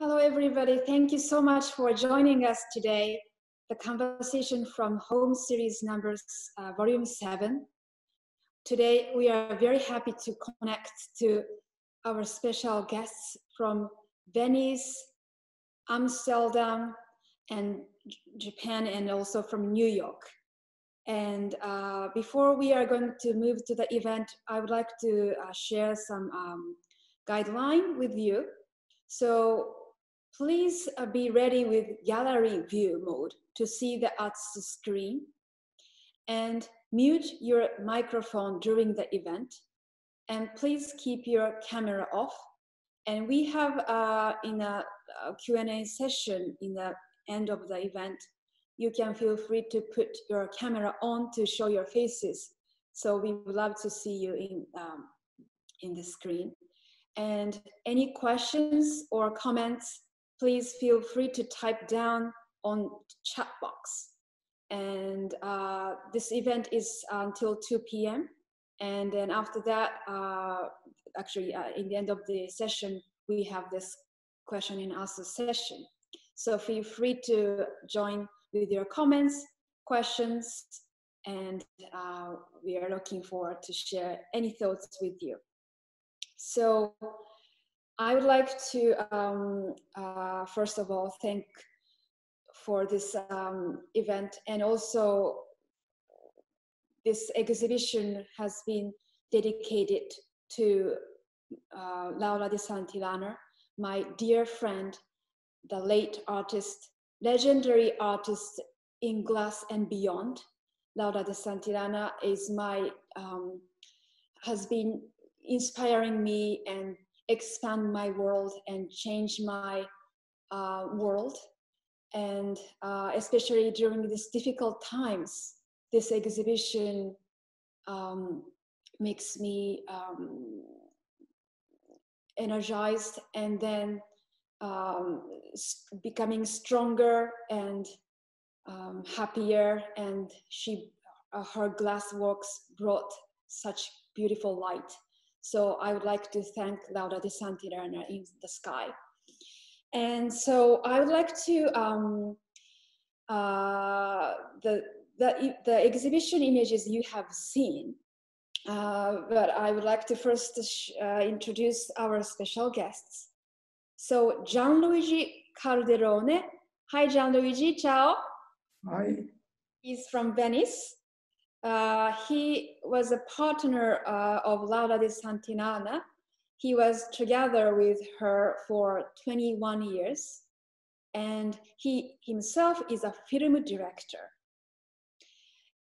Hello, everybody. Thank you so much for joining us today. The conversation from Home Series numbers, volume 7. Today, we are very happy to connect to our special guests from Venice, Amsterdam, and Japan, and also from New York. And before we are going to move to the event, I would like to share some guideline with you. So please be ready with gallery view mode to see the Artsy screen, and mute your microphone during the event, and please keep your camera off. And we have in a Q&A session in the end of the event, you can feel free to put your camera on to show your faces. So we would love to see you in the screen. And any questions or comments, please feel free to type down on chat box. And this event is until 2 p.m. And then after that, in the end of the session, we have this question and answer session. So feel free to join with your comments, questions, and we are looking forward to share any thoughts with you. So I would like to, first of all, thank for this event, and also this exhibition has been dedicated to Laura de Santillana, my dear friend, the late artist, legendary artist in glass and beyond. Laura de Santillana is has been inspiring me and expand my world and change my world. And especially during these difficult times, this exhibition makes me energized, and then becoming stronger and happier. And her glass works brought such beautiful light. So I would like to thank Laura de Santillana in the sky. And so I would like to, the exhibition images you have seen, but I would like to first introduce our special guests. So Gianluigi Calderone. Hi, Gianluigi, ciao. Hi. He's from Venice. He was a partner of Laura de Santillana. He was together with her for 21 years, and he himself is a film director.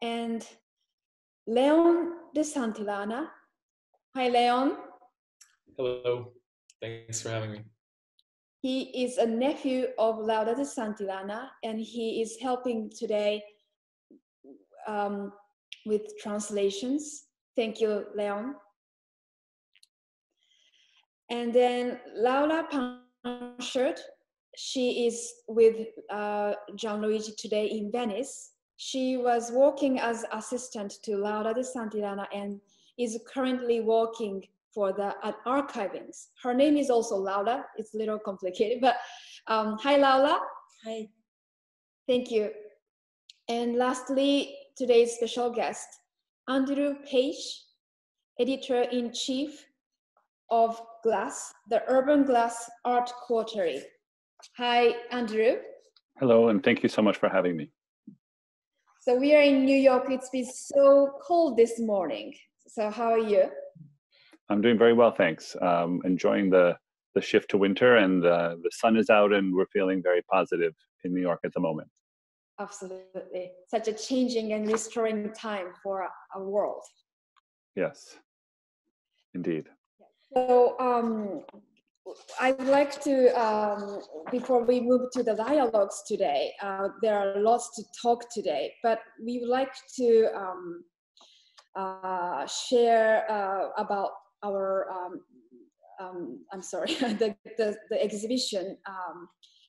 And Leon de Santillana. Hi, Leon. Hello, thanks for having me. He is a nephew of Laura de Santillana, and he is helping today with translations. Thank you, Leon. And then Laura Panchaud, she is with Gianluigi today in Venice. She was working as assistant to Laura de Santillana and is currently working for the archivings. Her name is also Laura. It's a little complicated, but hi, Laura. Hi. Thank you. And lastly, today's special guest, Andrew Page, editor-in-chief of Glass, the Urban Glass Art Quarterly. Hi, Andrew. Hello, and thank you so much for having me. So we are in New York. It's been so cold this morning. So how are you? I'm doing very well, thanks. Enjoying the shift to winter, and the sun is out, and we're feeling very positive in New York at the moment. Absolutely. Such a changing and restoring time for our world. Yes, indeed. So I would like to, before we move to the dialogues today, there are lots to talk today, but we would like to share about our, I'm sorry, the exhibition.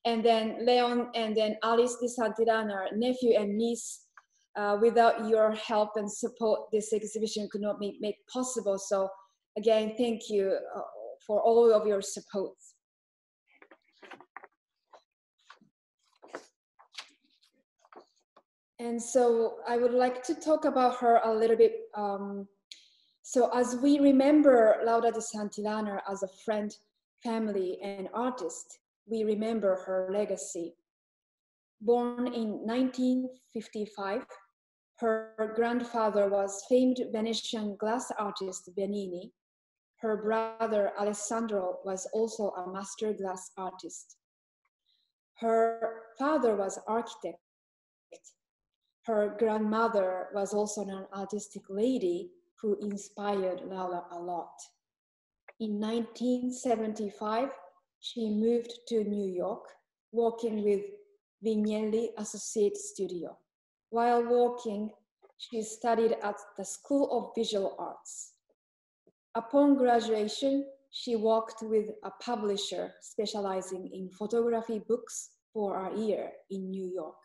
And then Leon and then Alice de Santillana, nephew and niece, without your help and support, this exhibition could not be made possible. So again, thank you for all of your support. And so I would like to talk about her a little bit. So as we remember Laura de Santillana as a friend, family, and artist, we remember her legacy. Born in 1955, her grandfather was famed Venetian glass artist Bernini. Her brother Alessandro was also a master glass artist. Her father was an architect. Her grandmother was also an artistic lady who inspired Laura a lot. In 1975, she moved to New York, working with Vignelli Associate Studio. While working, she studied at the School of Visual Arts. Upon graduation, she worked with a publisher specializing in photography books for a year in New York.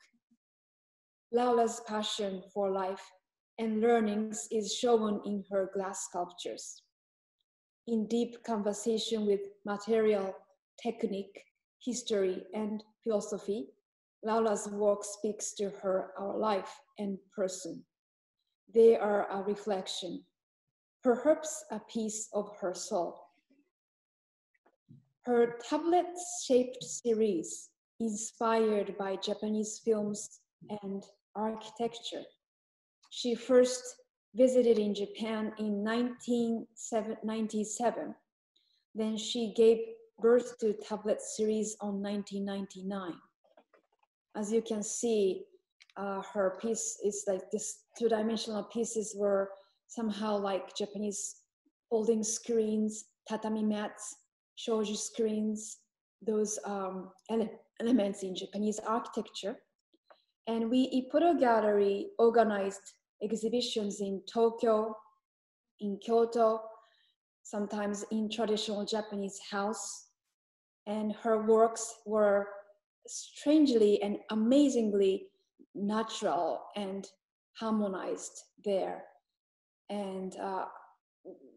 Laura's passion for life and learnings is shown in her glass sculptures. In deep conversation with material, technique, history, and philosophy, Laura's work speaks to her, our life and person. They are a reflection, perhaps a piece of her soul. Her tablet-shaped series, inspired by Japanese films and architecture. She first visited in Japan in 1997. Then she gave birth to tablet series on 1999. As you can see, her piece is like this two-dimensional pieces were somehow like Japanese folding screens, tatami mats, shoji screens, those elements in Japanese architecture. And we, Ippodo Gallery, organized exhibitions in Tokyo, in Kyoto, sometimes in traditional Japanese house. And her works were strangely and amazingly natural and harmonized there. And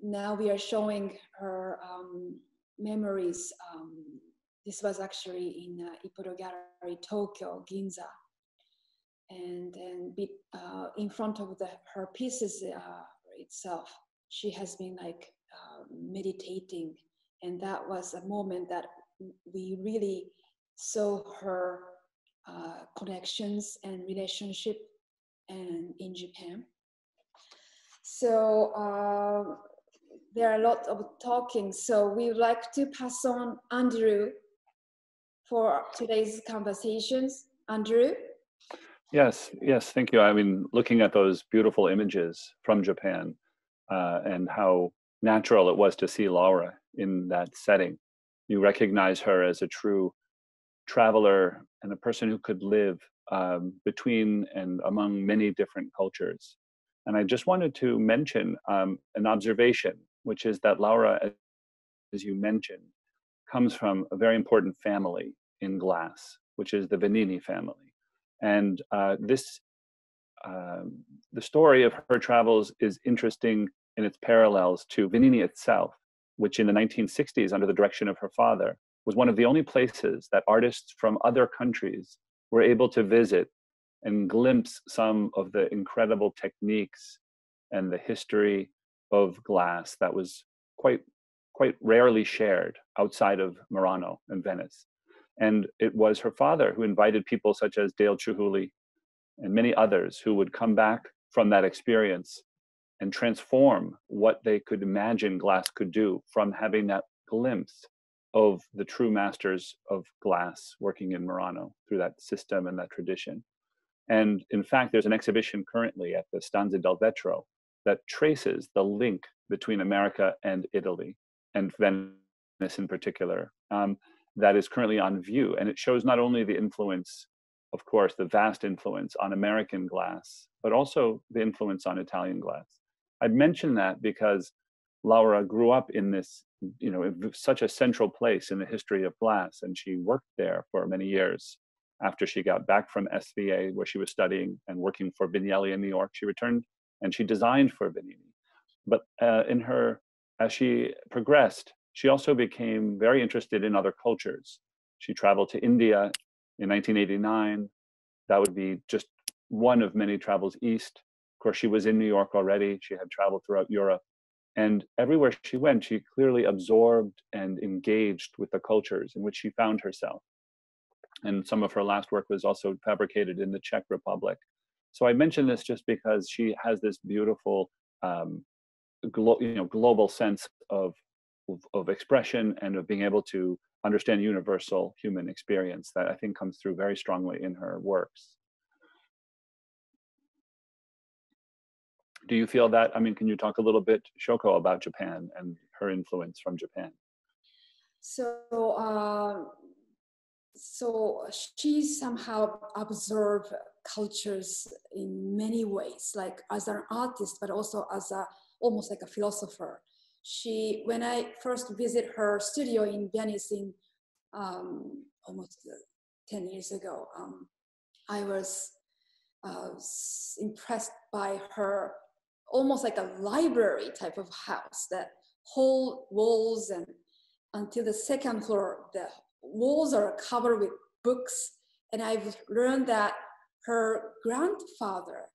now we are showing her memories. This was actually in Ippodo Gallery, Tokyo, Ginza. And in front of her pieces itself, she has been like meditating. And that was a moment that we really saw her connections and relationship and in Japan. So there are a lot of talking. So we would like to pass on Andrew for today's conversations. Andrew? Yes, thank you. I mean, looking at those beautiful images from Japan and how natural it was to see Laura in that setting. You recognize her as a true traveler and a person who could live between and among many different cultures. And I just wanted to mention an observation, which is that Laura, as you mentioned, comes from a very important family in glass, which is the Venini family. And the story of her travels is interesting in its parallels to Venini itself, which in the 1960s, under the direction of her father, was one of the only places that artists from other countries were able to visit and glimpse some of the incredible techniques and the history of glass that was quite rarely shared outside of Murano and Venice. And it was her father who invited people such as Dale Chihuly and many others who would come back from that experience and transform what they could imagine glass could do from having that glimpse of the true masters of glass working in Murano through that system and that tradition. And in fact, there's an exhibition currently at the Stanze del Vetro that traces the link between America and Italy, and Venice in particular, that is currently on view. And it shows not only the influence, of course, the vast influence on American glass, but also the influence on Italian glass. I'd mention that because Laura grew up in this, such a central place in the history of glass, and she worked there for many years. After she got back from SVA, where she was studying and working for Vignelli in New York, she returned and she designed for Venini. But as she progressed, she also became very interested in other cultures. She traveled to India in 1989. That would be just one of many travels east. Of course, she was in New York already. She had traveled throughout Europe. And everywhere she went, she clearly absorbed and engaged with the cultures in which she found herself. And some of her last work was also fabricated in the Czech Republic. So I mention this just because she has this beautiful global sense of expression and of being able to understand universal human experience that I think comes through very strongly in her works. Do you feel that? I mean, can you talk a little bit, Shoko, about Japan and her influence from Japan? So she somehow observed cultures in many ways, like as an artist, but also as almost like a philosopher. When I first visited her studio in Venice in almost 10 years ago, I was impressed by her almost like a library type of house, that whole walls, and until the second floor, the walls are covered with books. And I've learned that her grandfather,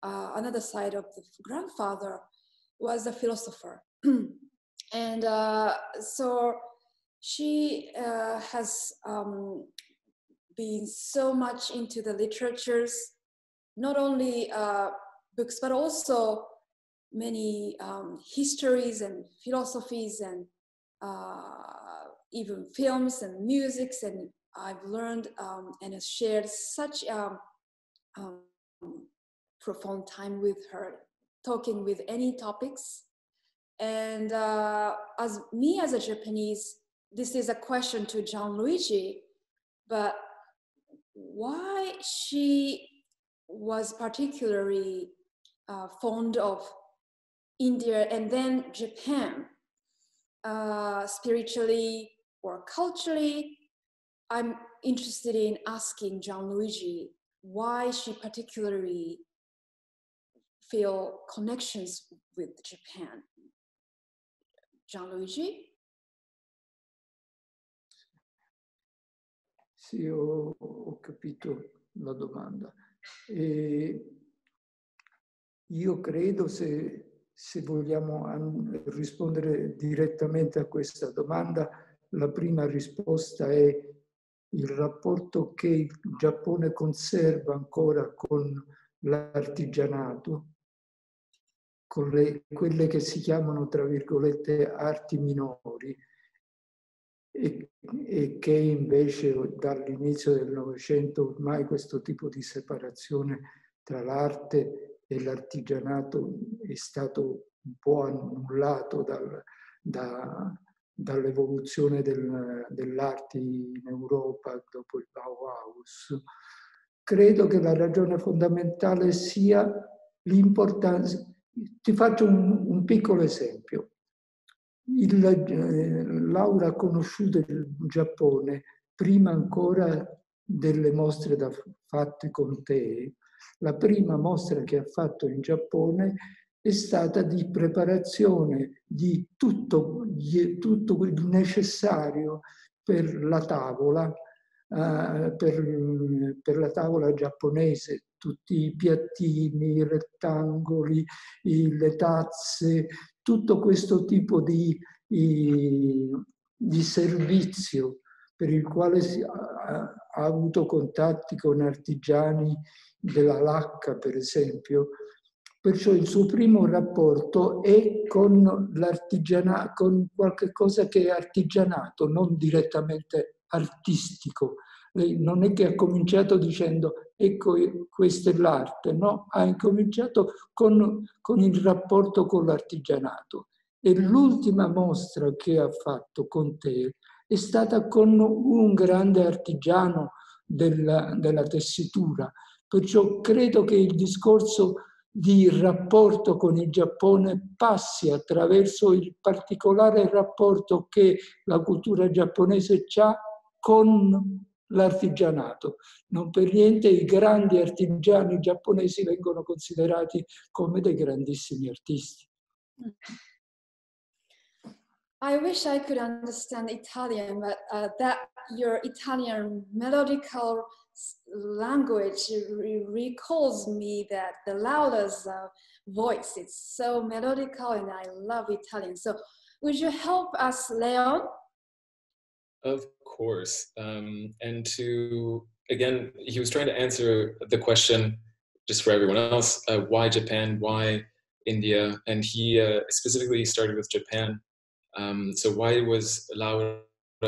another side of the grandfather, was a philosopher. And so she has been so much into the literatures, not only books, but also many histories and philosophies, and even films and musics. And I've learned and has shared such profound time with her, talking with any topics. And as a Japanese, this is a question to Gianluigi, but why she was particularly fond of India and then Japan, spiritually or culturally. I'm interested in asking Gianluigi why she particularly feel connections with Japan. Gianluigi? Sì, ho capito la domanda. Io credo, se vogliamo rispondere direttamente a questa domanda, la prima risposta è il rapporto che il Giappone conserva ancora con l'artigianato, con quelle che si chiamano, tra virgolette, arti minori, e che invece dall'inizio del Novecento ormai questo tipo di separazione tra l'arte e l'artigianato è stato un po' annullato dall'evoluzione dell'arte in Europa dopo il Bauhaus. Credo che la ragione fondamentale sia l'importanza. Ti faccio un piccolo esempio. Laura ha conosciuto il Giappone prima ancora delle mostre fatte con te. La prima mostra che ha fatto in Giappone è stata di preparazione di tutto il necessario per la tavola, per la tavola giapponese, tutti i piattini, i rettangoli, le tazze, tutto questo tipo di servizio per il quale ha avuto contatti con artigiani della lacca, per esempio. Perciò il suo primo rapporto è con l'artigianato, con qualche cosa che è artigianato, non direttamente artistico. Lei non è che ha cominciato dicendo ecco, questa è l'arte, no? Ha incominciato con il rapporto con l'artigianato. E l'ultima mostra che ha fatto con te è stata con un grande artigiano della tessitura. Perciò credo che il discorso di rapporto con il Giappone passi attraverso il particolare rapporto che la cultura giapponese ha con l'artigianato. Non per niente i grandi artigiani giapponesi vengono considerati come dei grandissimi artisti. I wish I could understand Italian, but that your Italian melodical language recalls me that the Laura's voice. It's so melodical, and I love Italian. So would you help us, Leon? Of course. And to, again, he was trying to answer the question, just for everyone else, why Japan, why India? And he specifically started with Japan. So why was Laura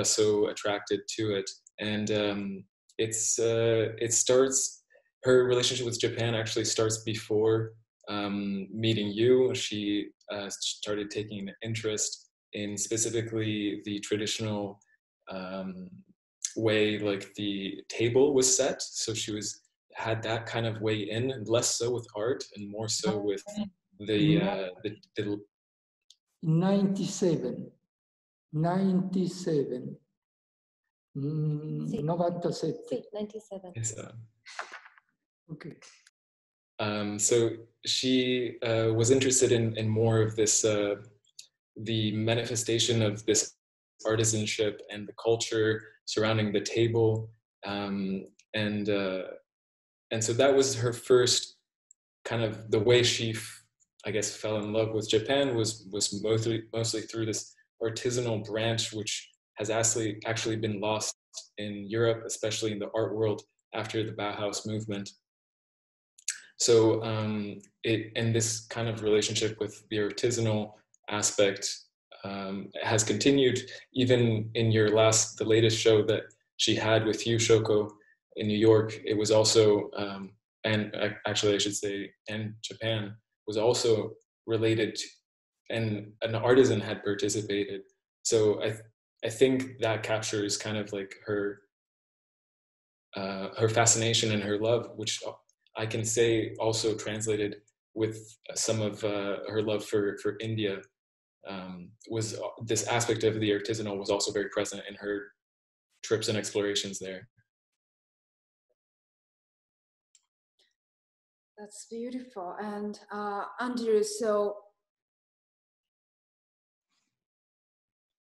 so attracted to it? And it starts, her relationship with Japan actually starts before meeting you. She started taking an interest in specifically the traditional way, like the table was set. So she had that kind of way in, and less so with art and more so with the 97. 97. 97. Sì, 97. Yes, Okay. so she was interested in more of this, the manifestation of this artisanship and the culture surrounding the table, and so that was her first kind of, the way she, I guess, fell in love with Japan was mostly through this artisanal branch, which has actually been lost in Europe, especially in the art world after the Bauhaus movement. So and this kind of relationship with the artisanal aspect has continued even in the latest show that she had with you, Shoko, in New York. It was also, and actually I should say, and Japan was also related to, and an artisan had participated. So I think that captures kind of like her fascination and her love, which I can say also translated with some of her love for India. Was this aspect of the artisanal was also very present in her trips and explorations there. That's beautiful. And Andrew, so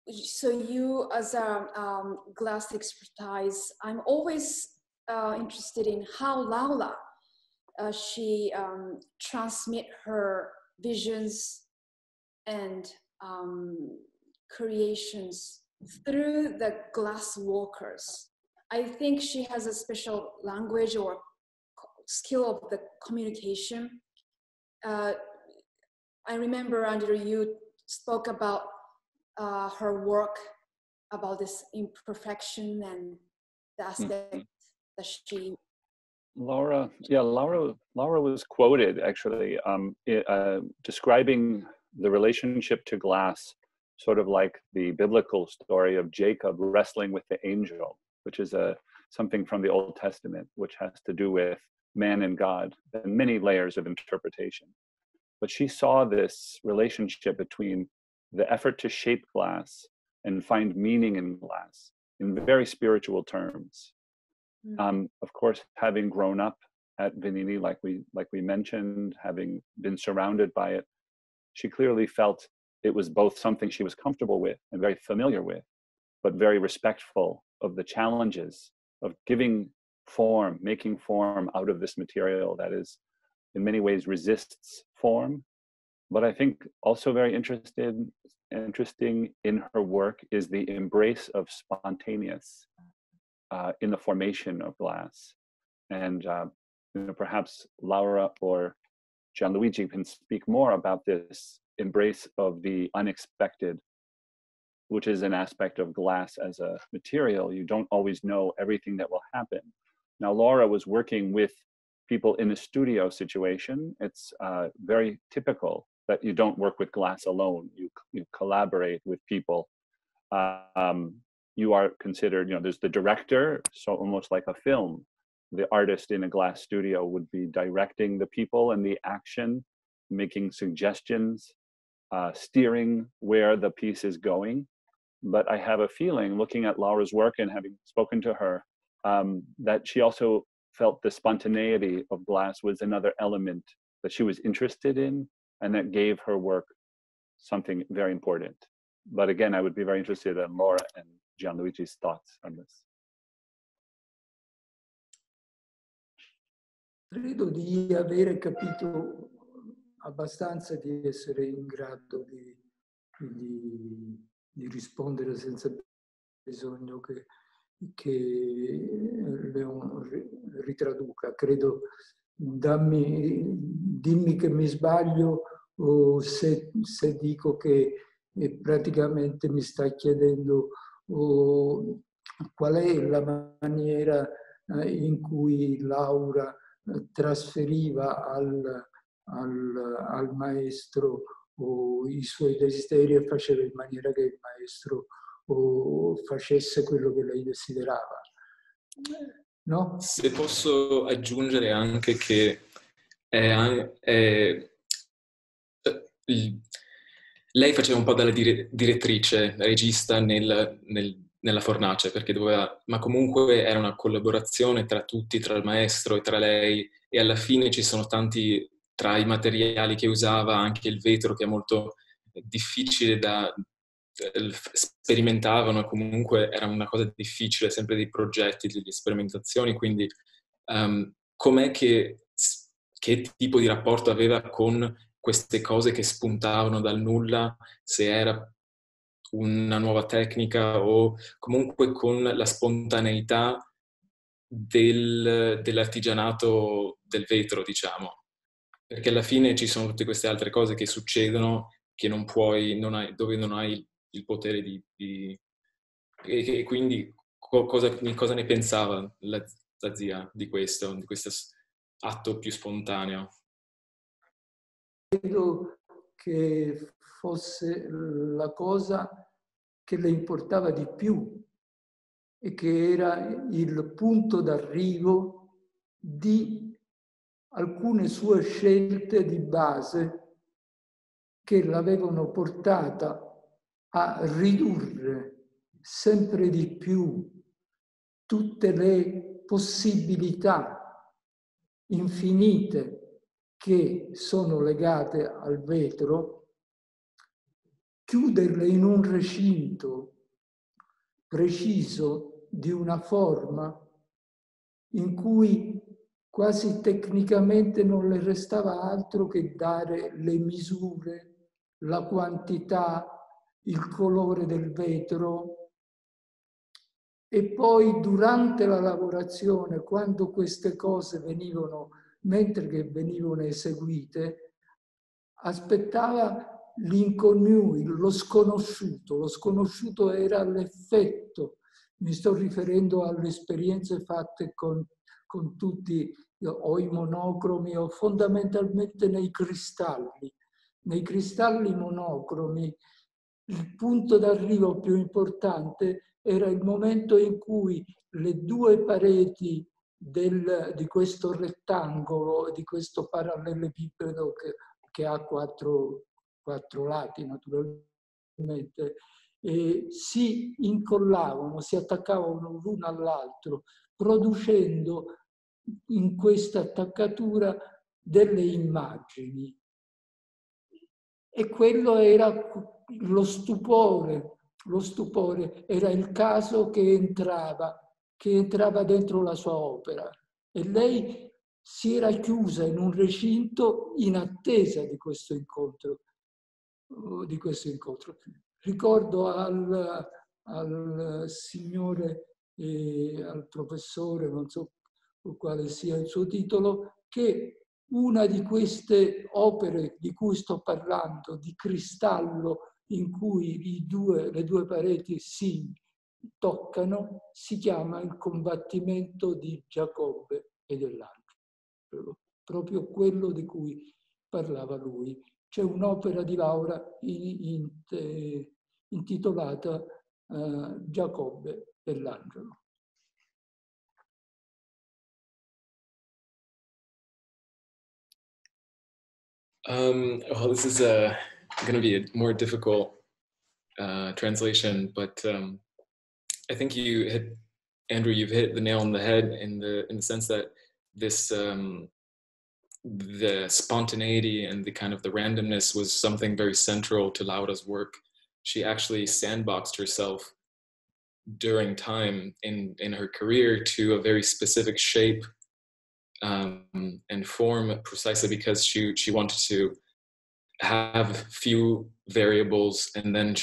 you, as a glass expertise, I'm always interested in how Laura she transmit her visions and creations through the glass workers. I think she has a special language or skill of the communication. I remember, Andrew, you spoke about her work, about this imperfection and the aspect that she. Laura was quoted actually describing the relationship to glass, sort of like the biblical story of Jacob wrestling with the angel, which is something from the Old Testament, which has to do with man and God and many layers of interpretation. But she saw this relationship between the effort to shape glass and find meaning in glass in very spiritual terms. Of course, having grown up at Venini, like we mentioned, having been surrounded by it, she clearly felt it was both something she was comfortable with and very familiar with, but very respectful of the challenges of giving form, making form out of this material that is in many ways resists form. But I think also very interesting in her work is the embrace of spontaneous in the formation of glass. And perhaps Laura or Gianluigi can speak more about this embrace of the unexpected, which is an aspect of glass as a material. You don't always know everything that will happen. Now, Laura was working with people in a studio situation. It's very typical that you don't work with glass alone. You collaborate with people. You are considered, there's the director, so almost like a film. The artist in a glass studio would be directing the people and the action, making suggestions, steering where the piece is going. But I have a feeling, looking at Laura's work and having spoken to her, that she also felt the spontaneity of glass was another element that she was interested in, and that gave her work something very important. But again, I would be very interested in Laura and Gianluigi's thoughts on this. Credo di avere capito abbastanza di essere in grado di rispondere senza bisogno che Leon ritraduca. Credo, dimmi che mi sbaglio o se dico che praticamente mi stai chiedendo qual è la maniera in cui Laura trasferiva al maestro i suoi desideri e faceva in maniera che il maestro facesse quello che lei desiderava. No? Se posso aggiungere anche che lei faceva un po' dalla direttrice, regista nella fornace, perché doveva, ma comunque era una collaborazione tra tutti, tra il maestro e tra lei, e alla fine ci sono tanti, tra i materiali che usava, anche il vetro che è molto difficile da sperimentavano, e comunque era una cosa difficile, sempre dei progetti, delle sperimentazioni, quindi com'è che tipo di rapporto aveva con queste cose che spuntavano dal nulla, se era una nuova tecnica o comunque con la spontaneità dell'artigianato del vetro, diciamo. Perché alla fine ci sono tutte queste altre cose che succedono che non puoi, dove non hai il potere e quindi cosa ne pensava la zia di questo atto più spontaneo? Credo che fosse la cosa che le importava di più e che era il punto d'arrivo di alcune sue scelte di base che l'avevano portata a ridurre sempre di più tutte le possibilità infinite che sono legate al vetro, chiuderle in un recinto preciso di una forma in cui quasi tecnicamente non le restava altro che dare le misure, la quantità, il colore del vetro. E poi durante la lavorazione, quando queste cose mentre che venivano eseguite, aspettava l'inconnu, lo sconosciuto. Lo sconosciuto era l'effetto. Mi sto riferendo alle esperienze fatte con tutti, o i monocromi o fondamentalmente nei cristalli. Nei cristalli monocromi il punto d'arrivo più importante era il momento in cui le due pareti di questo rettangolo, di questo parallelepipedo che ha quattro lati naturalmente, si incollavano, si attaccavano l'uno all'altro, producendo in questa attaccatura delle immagini. E quello era lo stupore era il caso che entrava dentro la sua opera. E lei si era chiusa in un recinto in attesa di questo incontro. Ricordo al signore e al professore, non so quale sia il suo titolo, che una di queste opere di cui sto parlando, di cristallo in cui le due pareti si toccano, si chiama Il combattimento di Giacobbe e dell'angelo, proprio quello di cui parlava lui. C'è un'opera di Laura intitolata Giacobbe e l'angelo. Well, this is going to be a more difficult translation, but I think Andrew, you've hit the nail on the head in the sense that this the spontaneity and the kind of the randomness was something very central to Laura's work. She actually sandboxed herself during time in her career to a very specific shape and form precisely because she wanted to have few variables, and then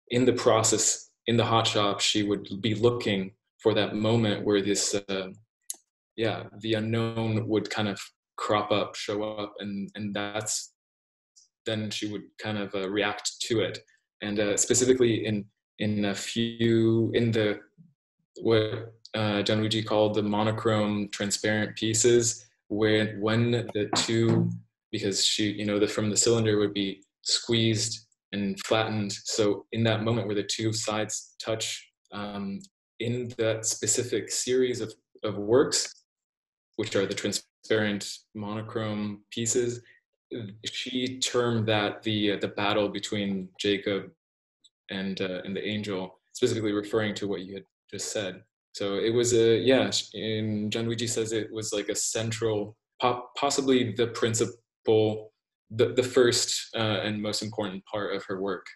in the process, in the hot shop, she would be looking for that moment where this, the unknown would kind of crop up, show up, and then she would kind of react to it. And specifically in what Gianluigi called the monochrome transparent pieces, when the two, because from the cylinder would be squeezed and flattened. So in that moment where the two sides touch, in that specific series of works, which are the transparent monochrome pieces, she termed that the battle between Jacob and the angel, specifically referring to what you had just said. So it was and Gianluigi says it was like a central, possibly the principal, the first and most important part of her work.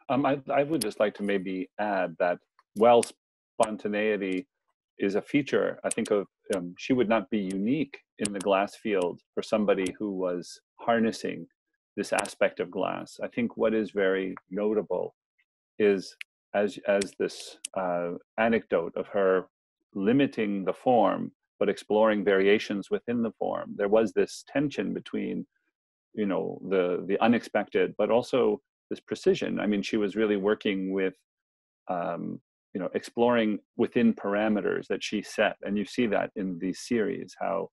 I would just like to maybe add that while spontaneity is a feature, I think of she would not be unique in the glass field for somebody who was harnessing this aspect of glass. I think what is very notable is as this anecdote of her limiting the form but exploring variations within the form. There was this tension between, the unexpected, but also this precision. I mean, she was really working with, exploring within parameters that she set. And you see that in these series, how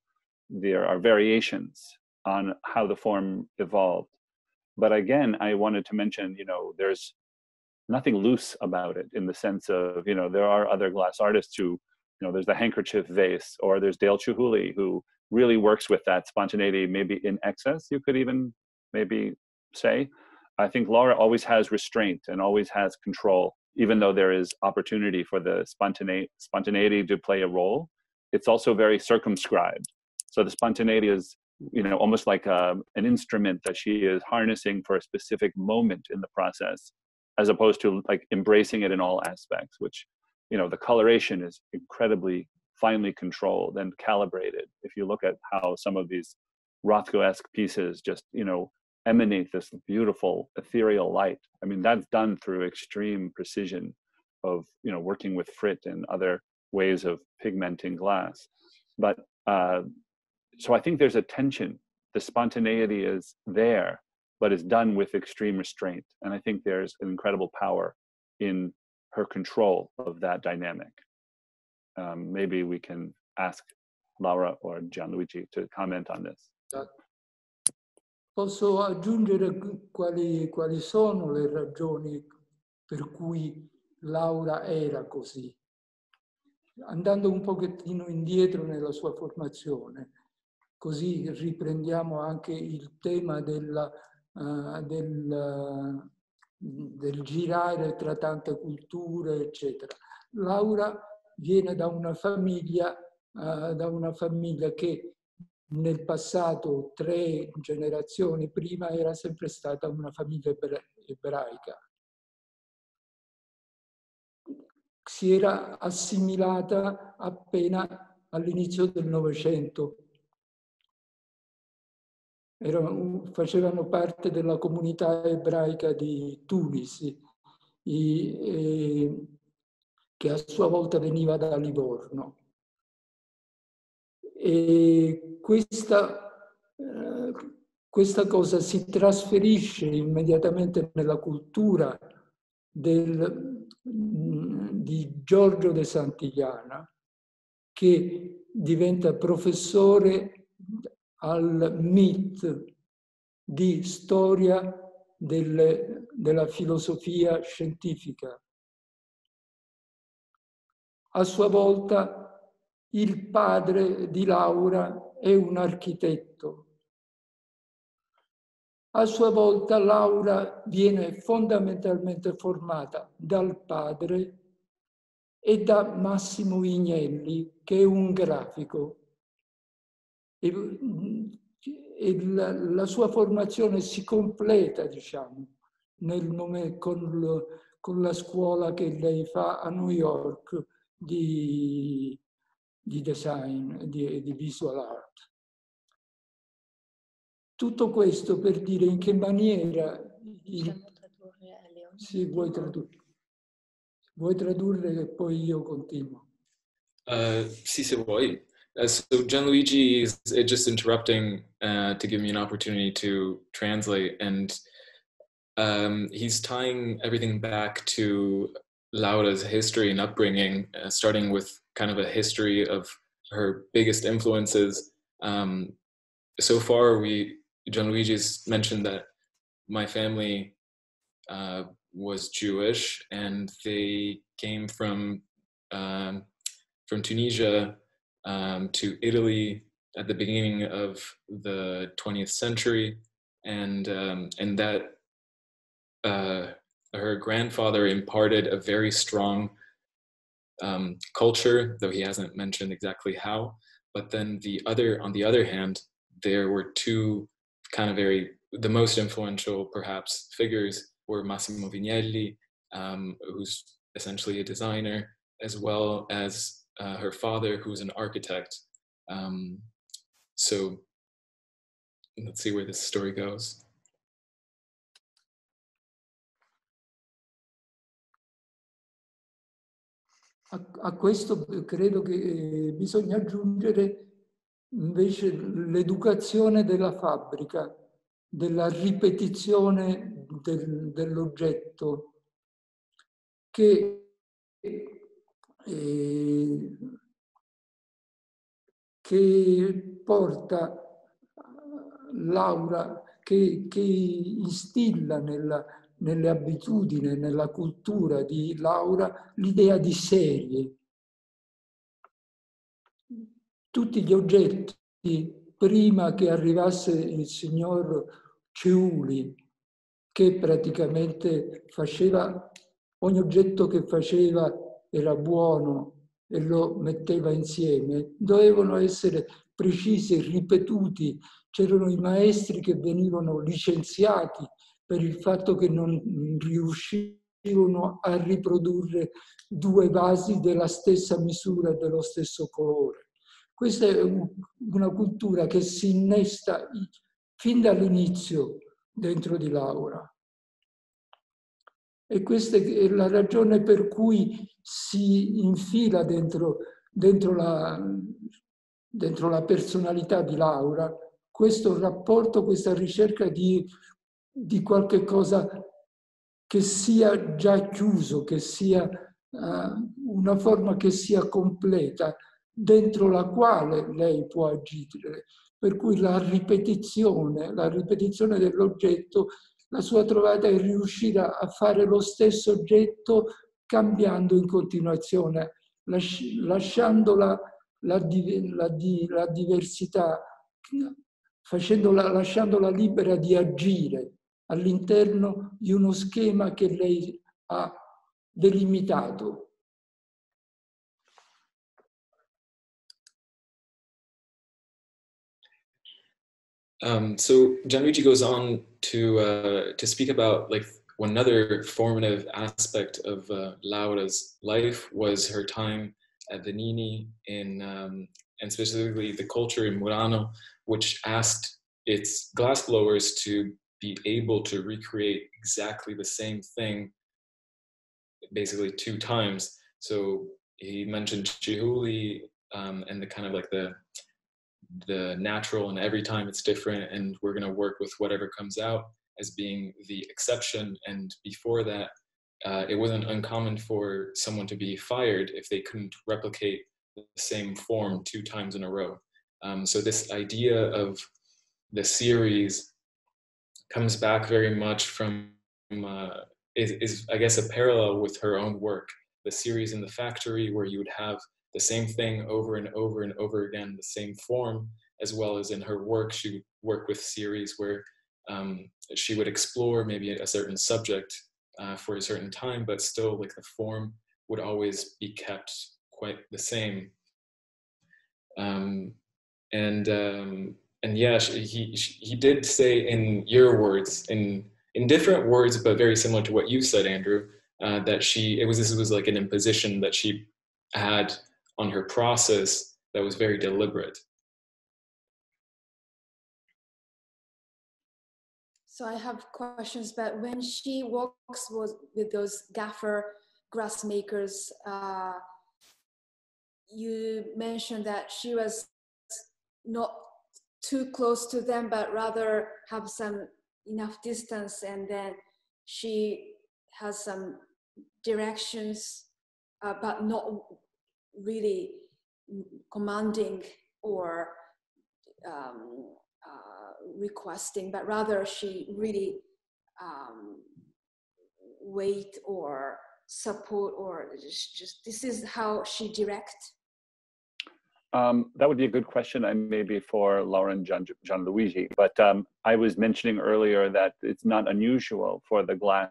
there are variations on how the form evolved. But again, I wanted to mention, there's nothing loose about it in the sense of, there are other glass artists who, there's the handkerchief vase, or there's Dale Chihuly, who really works with that spontaneity, maybe in excess, you could even maybe say. I think Laura always has restraint and always has control, even though there is opportunity for the spontaneity to play a role. It's also very circumscribed. So the spontaneity is, almost like an instrument that she is harnessing for a specific moment in the process, as opposed to like embracing it in all aspects, which, the coloration is incredibly finely controlled and calibrated. If you look at how some of these Rothko-esque pieces just, emanate this beautiful ethereal light. I mean, that's done through extreme precision of, working with frit and other ways of pigmenting glass. But so I think there's a tension. The spontaneity is there, but it's done with extreme restraint. And I think there's an incredible power in her control of that dynamic. Maybe we can ask Laura or Gianluigi to comment on this. Posso aggiungere quali sono le ragioni per cui Laura era così? Andando un pochettino indietro nella sua formazione, così riprendiamo anche il tema del girare tra tante culture, eccetera. Laura viene da una famiglia che nel passato, 3 generazioni prima, era sempre stata una famiglia ebraica. Si era assimilata appena all'inizio del Novecento. Facevano parte della comunità ebraica di Tunisi, che a sua volta veniva da Livorno. E questa cosa si trasferisce immediatamente nella cultura di Giorgio de Santillana, che diventa professore al MIT di storia della filosofia scientifica. A sua volta il padre di Laura è un architetto. A sua volta Laura viene fondamentalmente formata dal padre e da Massimo Vignelli, che è un grafico. E la sua formazione si completa, diciamo, con con la scuola che lei fa a New York di design, di visual art. Tutto questo per dire in che maniera... Possiamo tradurre a Leon? Sì, vuoi tradurre? Vuoi tradurre e poi io continuo? Sì, se vuoi. So Gianluigi is just interrupting to give me an opportunity to translate, and he's tying everything back to Laura's history and upbringing, starting with kind of a history of her biggest influences. So far, Gianluigi's mentioned that my family was Jewish, and they came from Tunisia to Italy at the beginning of the 20th century, and that her grandfather imparted a very strong culture, though he hasn't mentioned exactly how. But then on the other hand, there were two kind of the most influential perhaps figures were Massimo Vignelli, who's essentially a designer, as well as her father, who's an architect. So let's see where this story goes. A questo credo che bisogna aggiungere invece l'educazione della fabbrica, della ripetizione dell'oggetto, che porta Laura, che instilla nelle abitudini, nella cultura di Laura, l'idea di serie. Tutti gli oggetti, prima che arrivasse il signor Ciuli, che praticamente faceva, ogni oggetto che faceva era buono e lo metteva insieme, dovevano essere precisi, ripetuti. C'erano i maestri che venivano licenziati per il fatto che non riuscivano a riprodurre due vasi della stessa misura e dello stesso colore. Questa è una cultura che si innesta fin dall'inizio dentro di Laura. E questa è la ragione per cui si infila dentro la personalità di Laura questo rapporto, questa ricerca di qualche cosa che sia già chiuso, che sia una forma che sia completa, dentro la quale lei può agire. Per cui la ripetizione dell'oggetto, la sua trovata è riuscire a fare lo stesso oggetto cambiando in continuazione, lasciando la diversità, lasciandola libera di agire all'interno di uno schema che lei ha delimitato. So Gianluigi goes on to speak about like another formative aspect of Laura's life was her time at Venini and specifically the culture in Murano, which asked its glassblowers to be able to recreate exactly the same thing, basically 2 times. So he mentioned Chihuly and the kind of like the natural, and every time it's different, and we're going to work with whatever comes out as being the exception. And before that, it wasn't uncommon for someone to be fired if they couldn't replicate the same form 2 times in a row. So this idea of the series comes back very much from, is I guess a parallel with her own work. The series in the factory where you would have the same thing over and over and over again, the same form, as well as in her work, she would work with series where she would explore maybe a certain subject for a certain time, but still like the form would always be kept quite the same. And yeah, he did say in your words, in different words, but very similar to what you said, Andrew, this was like an imposition that she had on her process that was very deliberate. So I have questions, but when she works with those gaffer glass makers, you mentioned that she was not too close to them, but rather have some enough distance, and then she has some directions, but not really commanding or requesting, but rather she really wait or support, or just this is how she directs? That would be a good question, and maybe for Laura and Gianluigi. But I was mentioning earlier that it's not unusual for the glass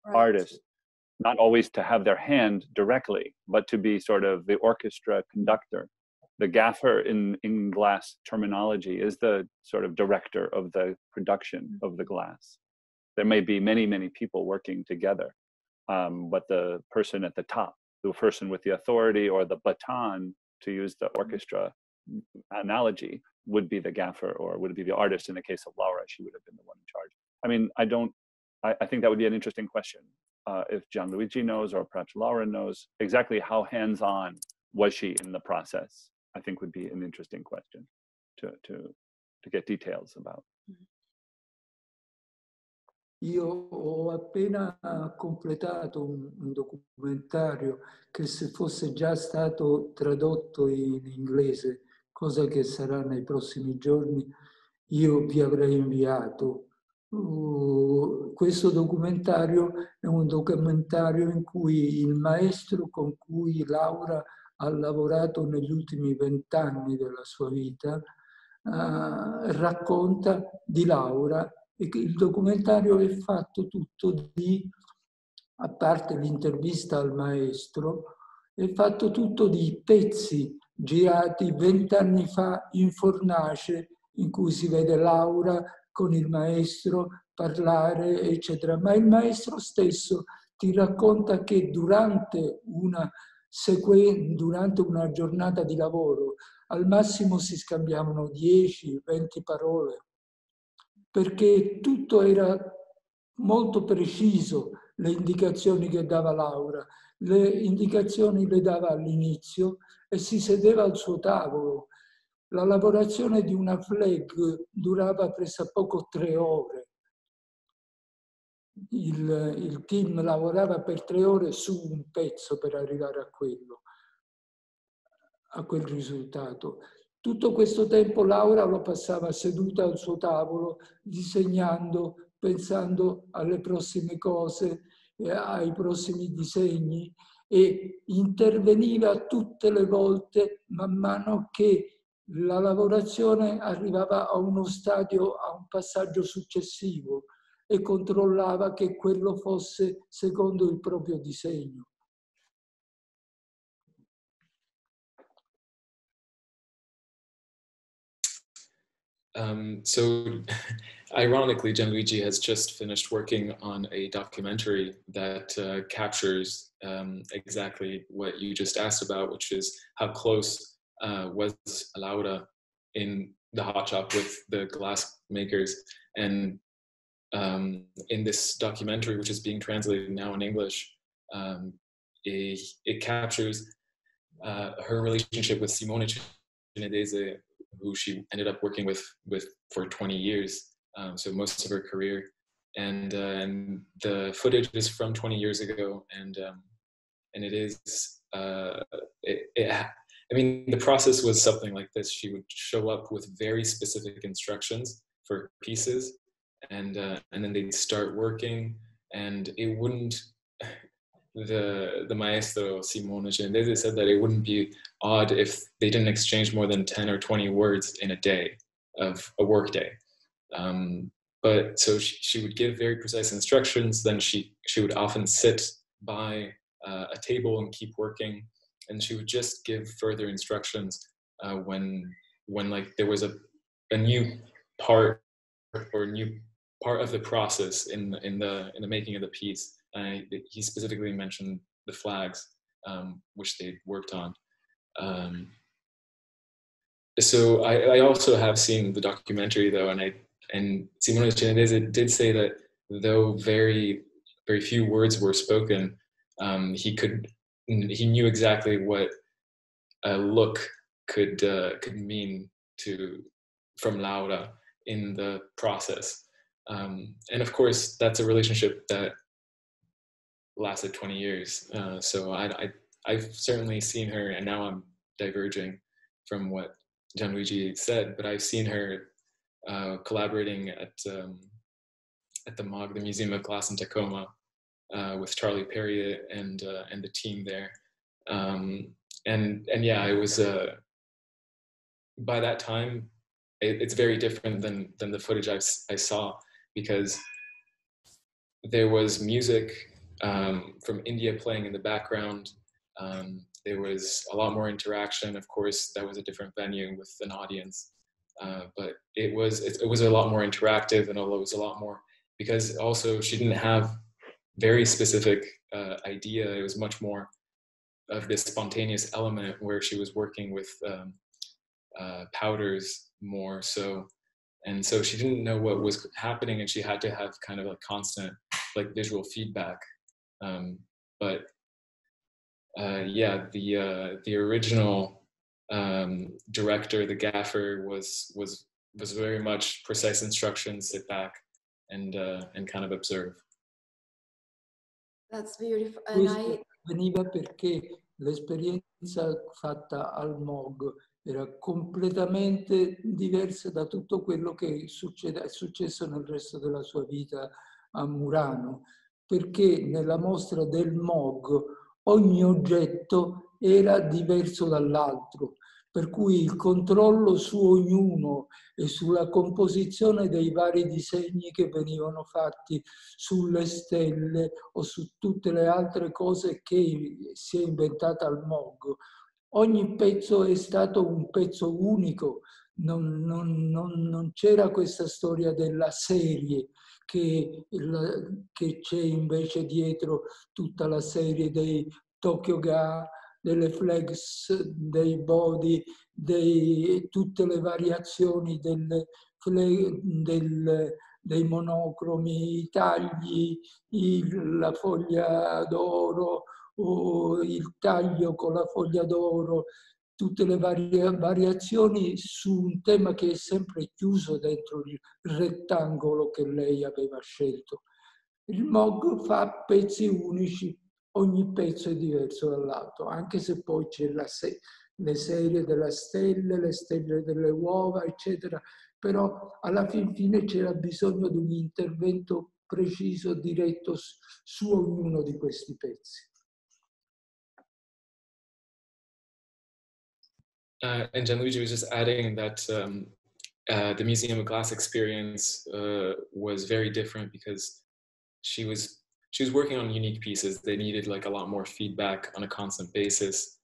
artist not always to have their hand directly, but to be sort of the orchestra conductor. The gaffer in glass terminology is the sort of director of the production of the glass. There may be many, many people working together, but the person at the top, the person with the authority or the baton, to use the orchestra analogy, would be the gaffer, or would it be the artist? In the case of Laura, she would have been the one in charge. I mean, I think that would be an interesting question. If Gianluigi knows, or perhaps Laura knows, exactly how hands-on was she in the process, I think would be an interesting question to get details about. Io ho appena completato un documentario che, se fosse già stato tradotto in inglese, cosa che sarà nei prossimi giorni, io vi avrei inviato. Questo documentario è un documentario in cui il maestro con cui Laura ha lavorato negli ultimi 20 anni della sua vita racconta di Laura. E il documentario è fatto tutto a parte l'intervista al maestro, è fatto tutto di pezzi girati 20 anni fa in fornace, in cui si vede Laura con il maestro parlare, eccetera. Ma il maestro stesso ti racconta che durante una giornata di lavoro al massimo si scambiavano 10-20 parole, perché tutto era molto preciso, le indicazioni che dava Laura. Le indicazioni le dava all'inizio e si sedeva al suo tavolo. La lavorazione di una flag durava pressappoco 3 ore. Il team lavorava per 3 ore su un pezzo per arrivare a quel risultato. Tutto questo tempo Laura lo passava seduta al suo tavolo, disegnando, pensando alle prossime cose, ai prossimi disegni, e interveniva tutte le volte man mano che la lavorazione arrivava a uno stadio, a un passaggio successivo, e controllava che quello fosse secondo il proprio disegno. So ironically, Gianluigi has just finished working on a documentary that captures exactly what you just asked about, which is how close was Laura in the hot shop with the glass makers. And in this documentary, which is being translated now in English, it captures her relationship with Simone Cinedese, who she ended up working with for 20 years, so most of her career. And the footage is from 20 years ago, and it is, I mean, the process was something like this. She would show up with very specific instructions for pieces, and then they'd start working, and it wouldn't, the maestro Simone Cinedese said that it wouldn't be odd if they didn't exchange more than 10 or 20 words in a day of a work day. But so she would give very precise instructions. Then she would often sit by a table and keep working, and she would just give further instructions when like there was a new part or new part of the process in the making of the piece He specifically mentioned the flags, which they worked on. So I also have seen the documentary though, and Simone Cenedese did say that though very few words were spoken, he knew exactly what a look could mean from Laura in the process. And of course, that's a relationship that lasted 20 years. So I've certainly seen her, and now I'm diverging from what Gianluigi said, but I've seen her collaborating at the MOG, the Museum of Glass in Tacoma, with Charlie Perrier and the team there. And yeah, it was by that time, it's very different than the footage I saw, because there was music from India playing in the background. There was a lot more interaction. Of course, that was a different venue with an audience, but it was a lot more interactive, and although it was a lot more, because also she didn't have very specific idea. It was much more of this spontaneous element where she was working with powders more so. And so she didn't know what was happening, and she had to have kind of a constant like visual feedback. But yeah, the original director, the gaffer, was very much precise instructions, sit back and kind of observe. That's beautiful. Questo veniva perché l'esperienza fatta al MOG era completamente diversa da tutto quello che è successo nel resto della sua vita a Murano, perché nella mostra del MOG ogni oggetto era diverso dall'altro, per cui il controllo su ognuno e sulla composizione dei vari disegni che venivano fatti sulle stelle o su tutte le altre cose che si è inventata al MOG. Ogni pezzo è stato un pezzo unico, non c'era questa storia della serie che c'è invece dietro tutta la serie dei Tokyo Ga, delle flags, dei body, tutte le variazioni dei monocromi, i tagli, la foglia d'oro o il taglio con la foglia d'oro, tutte le variazioni su un tema che è sempre chiuso dentro il rettangolo che lei aveva scelto. Il MOG fa pezzi unici, ogni pezzo è diverso dall'altro, anche se poi c'è le serie delle stelle, le stelle delle uova, eccetera, però alla fine c'era bisogno di un intervento preciso, diretto su ognuno di questi pezzi. And Gianluigi was just adding that the Museum of Glass experience was very different because she was working on unique pieces. They needed like a lot more feedback on a constant basis.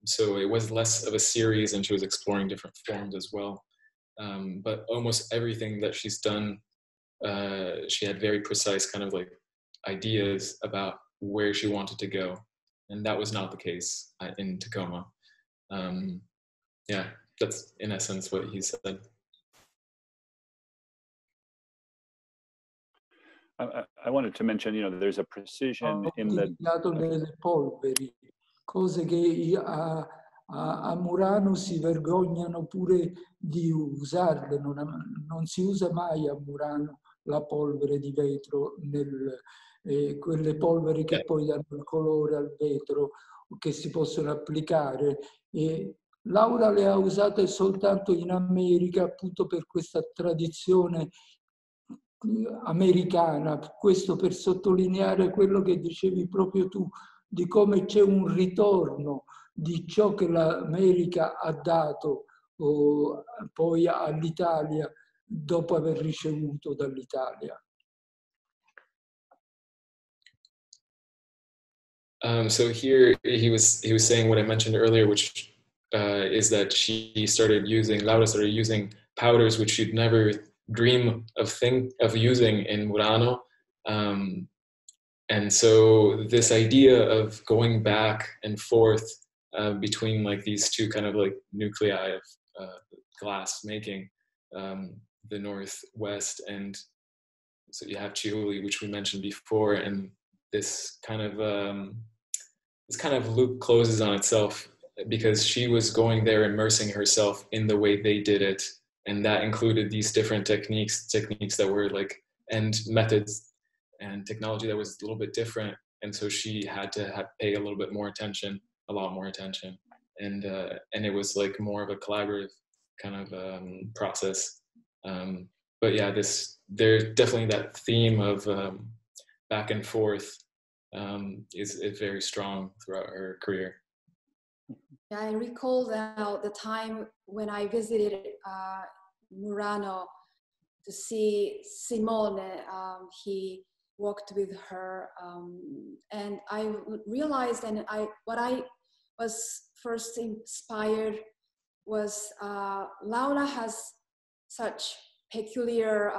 So it was less of a series, and she was exploring different forms as well. But almost everything that she's done, she had very precise kind of like ideas about where she wanted to go. And that was not the case in Tacoma. Yeah, that's in essence what he said. I wanted to mention, there's a precision in the... delle polveri, cose che a Murano si vergognano pure di usarle, non si usa mai a Murano la polvere di vetro, quelle polveri che poi danno il colore al vetro, che si possono applicare. E Laura le ha usate soltanto in America, appunto per questa tradizione americana, questo per sottolineare quello che dicevi proprio tu, di come c'è un ritorno di ciò che l'America ha dato poi all'Italia dopo aver ricevuto dall'Italia. So here he was saying what I mentioned earlier, which is that Laura started using powders which she'd never dream of using in Murano, and so this idea of going back and forth between like these two kind of like nuclei of glass making, the northwest, and so you have Chiuli, which we mentioned before, and this kind of loop closes on itself because she was going there, immersing herself in the way they did it, and that included these different techniques that were like, and methods and technology that was a little bit different, and so she had to pay a little bit more attention, a lot more attention, and it was like more of a collaborative kind of process. But yeah, there's definitely that theme of back and forth is very strong throughout her career. I recall now the time when I visited Murano to see Simone. He walked with her, and I realized, and what I was first inspired was Laura has such peculiar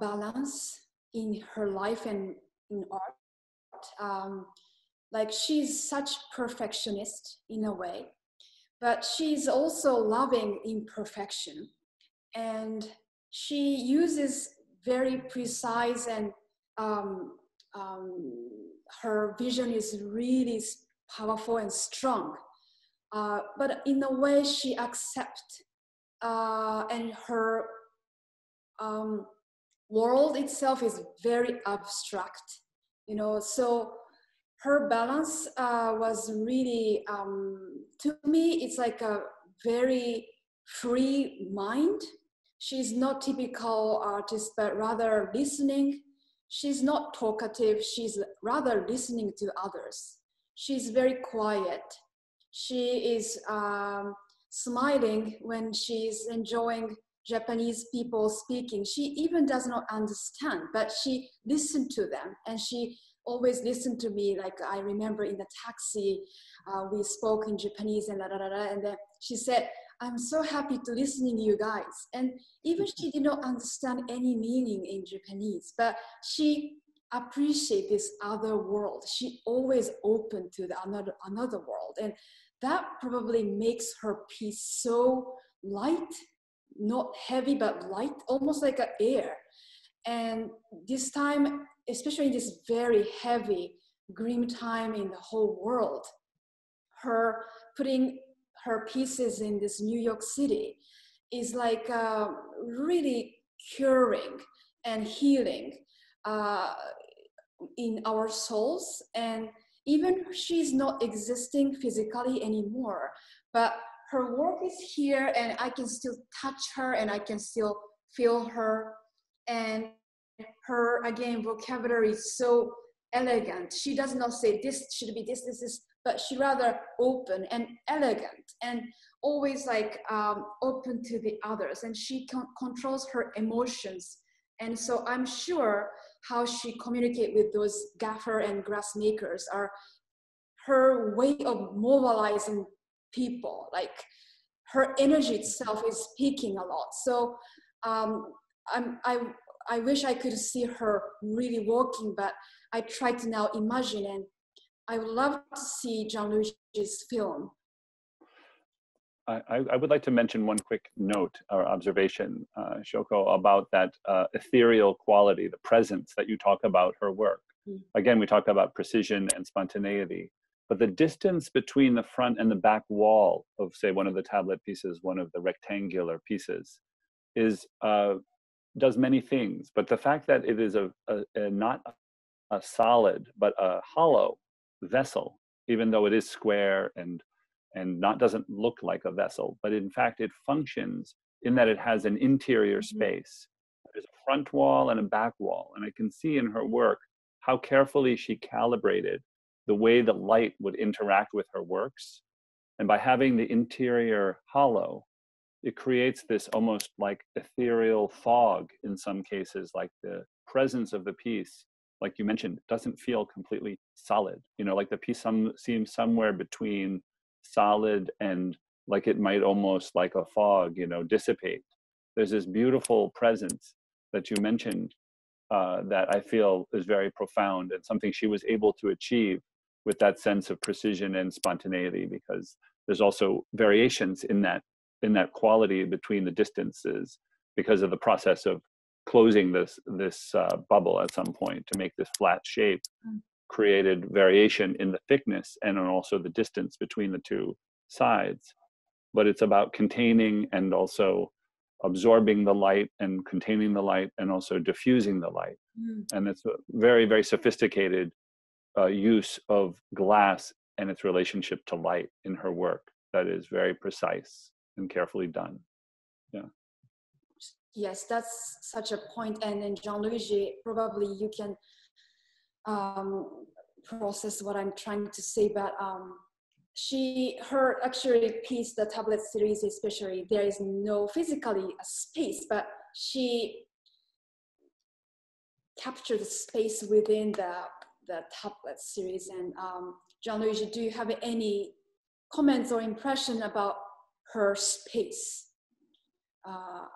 balance in her life and in art. Like she's such perfectionist in a way, but she's also loving imperfection, and she uses very precise, and her vision is really powerful and strong, but in a way she accepts, and her world itself is very abstract, so her balance was really, to me, it's like a very free mind. She's not typical artist, but rather listening. She's not talkative, she's rather listening to others. She's very quiet. She is smiling when she's enjoying Japanese people speaking. She even does not understand, but she listened to them, and she always listened to me. Like I remember in the taxi, we spoke in Japanese and and then she said, "I'm so happy to listening to you guys." And even she did not understand any meaning in Japanese, but she appreciated this other world. She always open to the another world, and that probably makes her piece so light, not heavy but light, almost like an air. And this time, especially in this very heavy, grim time in the whole world, her putting her pieces in this New York City is like really curing and healing in our souls. And even she's not existing physically anymore, but her work is here, and I can still touch her, and I can still feel her. And her, again, vocabulary is so elegant. She does not say this should be this, but she rather open and elegant, and always like open to the others. And she controls her emotions. And so I'm sure how she communicate with those gaffer and glass makers are her way of mobilizing people. Like her energy itself is speaking a lot. So I wish I could see her really walking, but I try to now imagine, and I would love to see Gianluigi's film. I would like to mention one quick note or observation, Shoko, about that ethereal quality, the presence that you talk about her work. Again, we talk about precision and spontaneity, but the distance between the front and the back wall of, say, one of the tablet pieces, one of the rectangular pieces, does many things. But the fact that it is not a solid, but a hollow vessel, even though it is square and doesn't look like a vessel, but in fact it functions in that it has an interior space. There's a front wall and a back wall, and I can see in her work how carefully she calibrated the way the light would interact with her works. And by having the interior hollow, it creates this almost like ethereal fog in some cases, like the presence of the piece, like you mentioned, doesn't feel completely solid. Like the piece seems somewhere between solid and like it might almost like a fog, dissipate. There's this beautiful presence that you mentioned that I feel is very profound and something she was able to achieve with that sense of precision and spontaneity, because there's also variations in that quality between the distances because of the process of closing this bubble at some point to make this flat shape created variation in the thickness and also the distance between the two sides. But it's about containing and also absorbing the light and containing the light and also diffusing the light. And it's a very, very sophisticated use of glass and its relationship to light in her work that is very precise and carefully done. Yeah. Yes, that's such a point. And then Gianluigi, probably you can process what I'm trying to say, but her actually piece, the tablet series especially, there is no physically a space, but she captured the space within the tablet series. And Gianluigi, do you have any comments or impression about her space?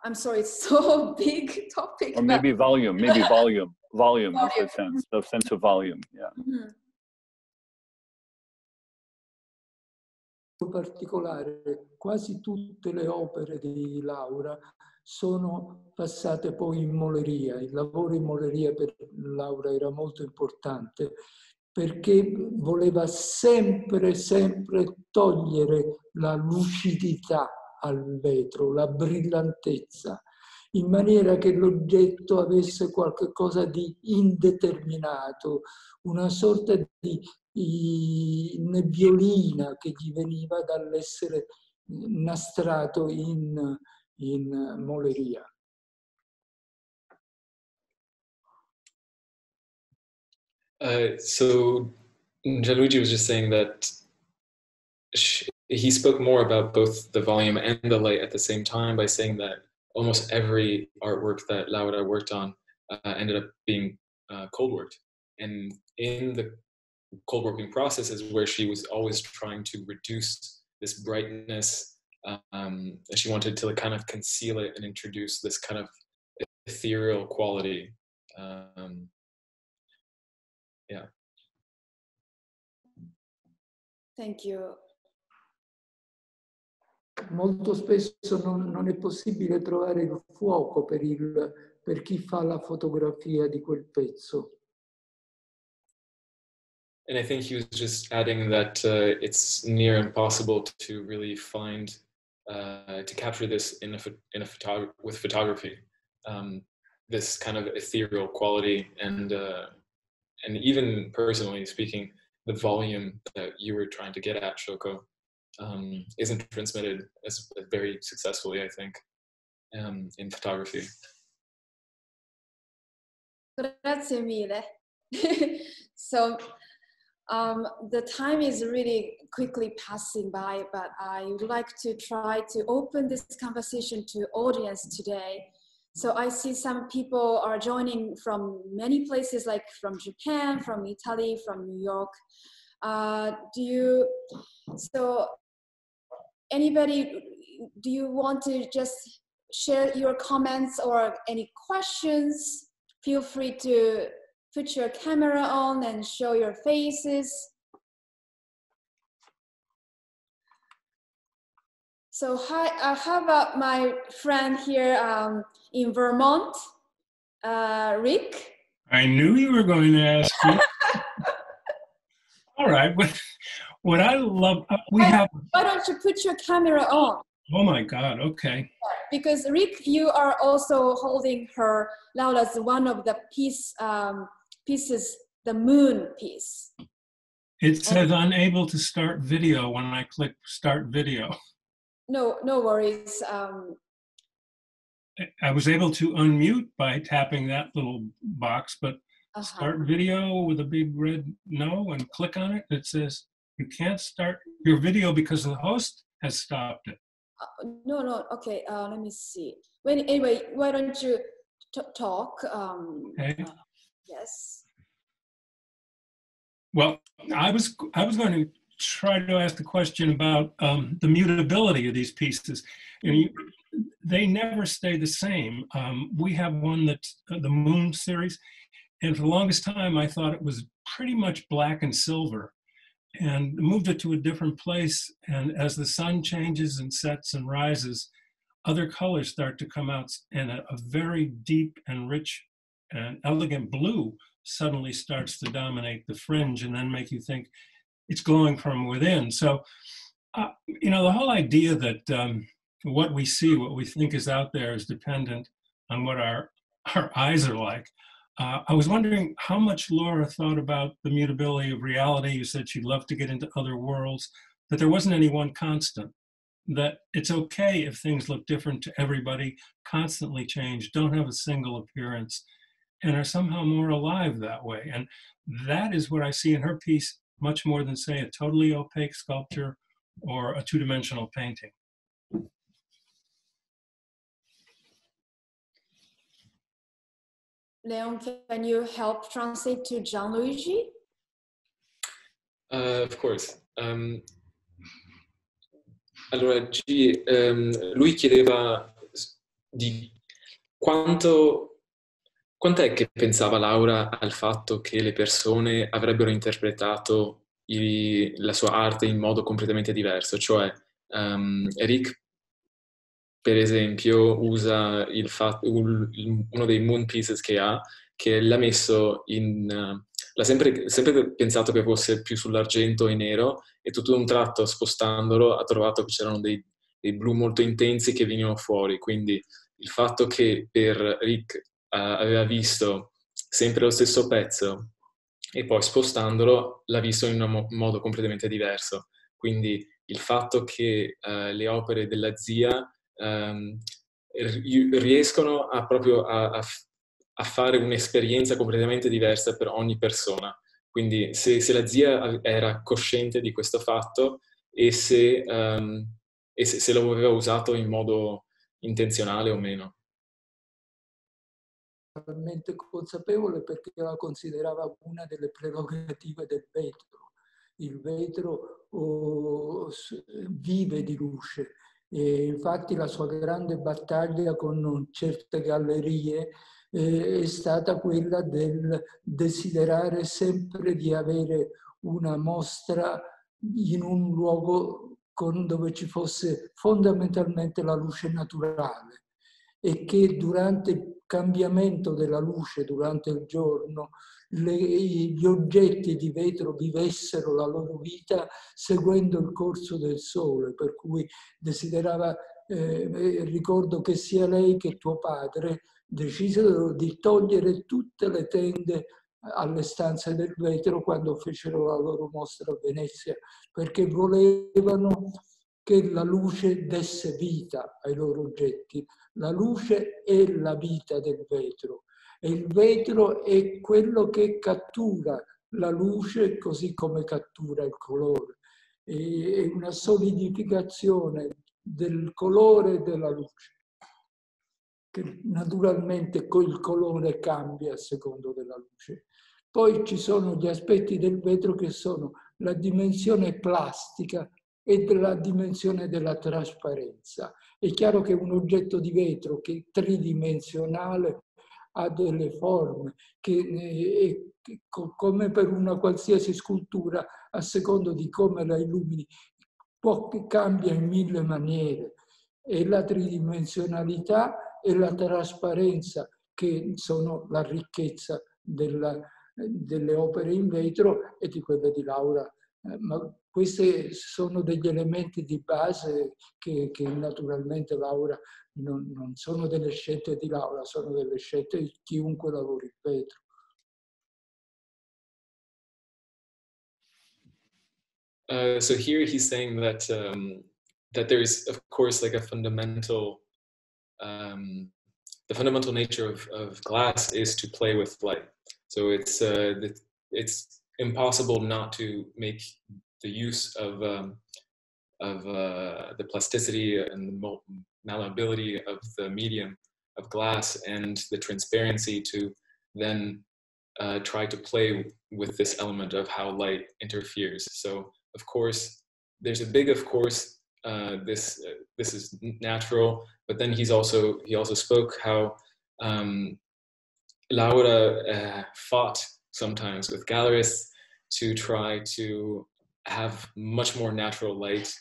I'm sorry, it's so big topic. Or maybe volume, volume is the sense of volume, yeah. In particolare, quasi tutte le opere di Laura sono passate poi in moleria. Il lavoro in moleria per Laura era molto importante perché voleva sempre togliere la lucidità al vetro, la brillantezza, in maniera che l'oggetto avesse qualcosa di indeterminato, una sorta di nebbiolina che gli veniva dall'essere nastrato in moleria. So Gianluigi was just saying that he spoke more about both the volume and the light at the same time by saying that almost every artwork that Laura worked on ended up being cold worked. And in the cold working process is where she was always trying to reduce this brightness. She wanted to kind of conceal it and introduce this kind of ethereal quality. Yeah. Thank you. Molto spesso non è possibile trovare il fuoco per chi fa la fotografia di quel pezzo. And I think he was just adding that it's near impossible to really find, to capture this with photography, this kind of ethereal quality, and even personally speaking, the volume that you were trying to get at, Shoko, isn't transmitted as very successfully, I think, in photography. Grazie mille. So the time is really quickly passing by, but I would like to try to open this conversation to audience today. So I see some people are joining from many places, like from Japan, from Italy, from New York. So anybody, do you want to just share your comments or any questions? Feel free to put your camera on and show your faces. So how about my friend here in Vermont, Rick? I knew you were going to ask me. All right, what I love, why don't you put your camera on? Oh my God, okay. Because Rick, you are also holding Laura's one of the pieces, the moon piece. It says unable to start video when I click start video. No worries. I was able to unmute by tapping that little box, but start video with a big red no and click on it. It says you can't start your video because the host has stopped it. No, okay, let me see. Anyway, why don't you talk? Okay. Yes. Well, I was going to try to ask the question about the mutability of these pieces. And they never stay the same. We have one that's the Moon series, and for the longest time, I thought it was pretty much black and silver, and moved it to a different place. And as the sun changes and sets and rises, other colors start to come out, and a very deep and rich and elegant blue suddenly starts to dominate the fringe and then make you think it's glowing from within. So, you know, the whole idea that what we see, what we think is out there is dependent on what our eyes are like. I was wondering how much Laura thought about the mutability of reality. You said she'd love to get into other worlds, that there wasn't any one constant, that it's okay if things look different to everybody, constantly change, don't have a single appearance, and are somehow more alive that way. And that is what I see in her piece, much more than, say, a totally opaque sculpture or a two-dimensional painting. Leon, can you help translate to Gianluigi? Of course. Allora, lui chiedeva di quant'è che pensava Laura al fatto che le persone avrebbero interpretato la sua arte in modo completamente diverso. Cioè, Rick, per esempio, usa uno dei moon pieces che ha, che l'ha messo l'ha sempre pensato che fosse più sull'argento e nero, e tutto d'un tratto, spostandolo, ha trovato che c'erano dei blu molto intensi che venivano fuori. Quindi il fatto che per Rick aveva visto sempre lo stesso pezzo e poi spostandolo l'ha visto in un modo completamente diverso. Quindi il fatto che le opere della zia riescono proprio a fare un'esperienza completamente diversa per ogni persona. Quindi se la zia era cosciente di questo fatto e se lo aveva usato in modo intenzionale o meno. Totalmente consapevole, perché la considerava una delle prerogative del vetro. Il vetro vive di luce, e infatti la sua grande battaglia con certe gallerie è stata quella del desiderare sempre di avere una mostra in un luogo dove ci fosse fondamentalmente la luce naturale, e che durante il cambiamento della luce durante il giorno gli oggetti di vetro vivessero la loro vita seguendo il corso del sole, per cui desiderava, ricordo che sia lei che tuo padre decisero di togliere tutte le tende alle stanze del vetro quando fecero la loro mostra a Venezia, perché volevano che la luce desse vita ai loro oggetti. La luce è la vita del vetro, e il vetro è quello che cattura la luce così come cattura il colore. È una solidificazione del colore e della luce, che naturalmente il colore cambia a secondo della luce. Poi ci sono gli aspetti del vetro che sono la dimensione plastica e la dimensione della trasparenza. È chiaro che un oggetto di vetro che è tridimensionale ha delle forme che come per una qualsiasi scultura, a secondo di come la illumini, cambia in 1000 maniere. E la tridimensionalità e la trasparenza che sono la ricchezza delle opere in vetro e di quelle di Laura. Ma questi sono degli elementi di base che naturalmente Laura non sono delle scelte di Laura, sono delle scelte di chiunque lavori il vetro. So here he's saying that that there is, of course, like a fundamental, the fundamental nature of glass is to play with light. So it's impossible not to make the use of the plasticity and the malleability of the medium of glass and the transparency to then try to play with this element of how light interferes. So of course, there's a big of course. This is natural, but then he also spoke how Laura fought sometimes with gallerists to try to have much more natural light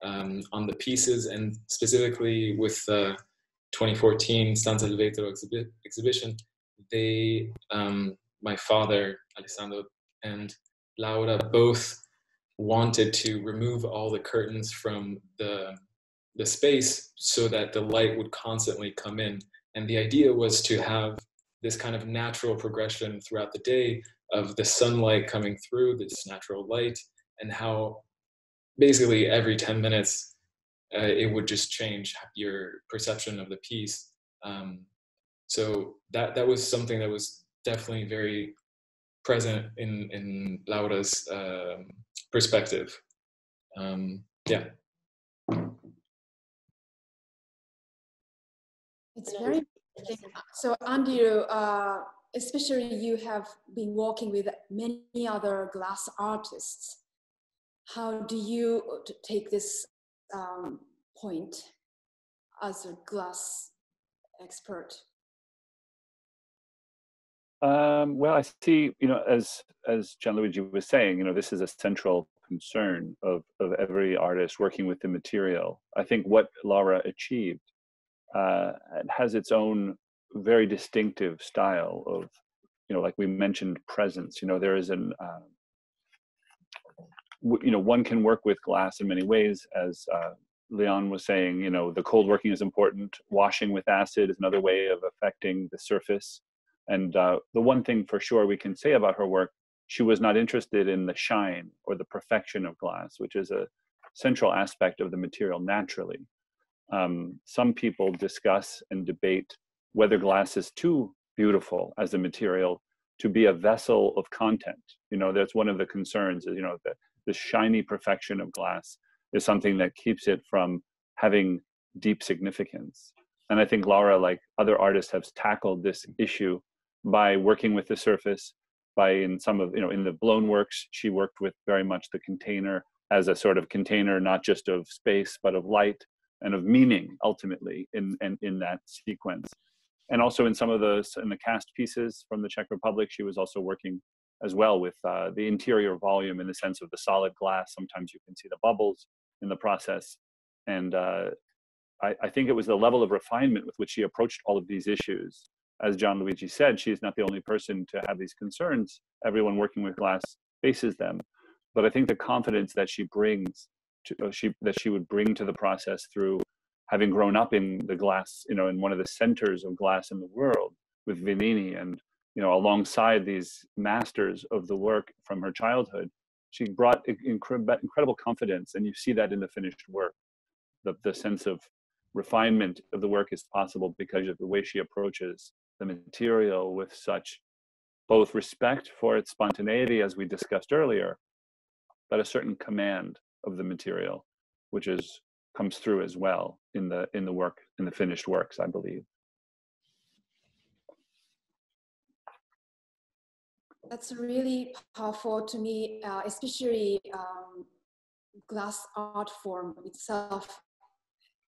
on the pieces, and specifically with 2014 Stanza del Vetro exhibition, they, my father, Alessandro, and Laura both wanted to remove all the curtains from the space so that the light would constantly come in. And the idea was to have this kind of natural progression throughout the day of the sunlight coming through, this natural light, and how basically every 10 minutes it would just change your perception of the piece. So that was something that was definitely very present in Laura's perspective. Yeah. It's very interesting. So Andrew, especially you have been working with many other glass artists. How do you take this point as a glass expert? Well, I see, as Gianluigi was saying, this is a central concern of every artist working with the material. I think what Laura achieved has its own very distinctive style of, like we mentioned, presence. There is one can work with glass in many ways, as Leon was saying. The cold working is important. Washing with acid is another way of affecting the surface. And the one thing for sure we can say about her work, she was not interested in the shine or the perfection of glass, which is a central aspect of the material naturally. Some people discuss and debate whether glass is too beautiful as a material to be a vessel of content. That's one of the concerns, is, the shiny perfection of glass is something that keeps it from having deep significance. And I think Laura, like other artists, have tackled this issue by working with the surface, in some of, in the blown works, she worked with very much the container as a sort of container, not just of space, but of light and of meaning, ultimately, in that sequence. And also in the cast pieces from the Czech Republic, she was also working as well with the interior volume, in the sense of the solid glass. Sometimes you can see the bubbles in the process. And I think it was the level of refinement with which she approached all of these issues. As Gianluigi said, she is not the only person to have these concerns. Everyone working with glass faces them. But I think the confidence that she brings, that she would bring to the process through having grown up in the glass, in one of the centers of glass in the world with Venini, and alongside these masters of the work from her childhood, she brought incredible confidence, and you see that in the finished work. The sense of refinement of the work is possible because of the way she approaches the material with such both respect for its spontaneity, as we discussed earlier, but a certain command of the material, which comes through as well in the work, in the finished works, I believe. That's really powerful to me, especially glass art form itself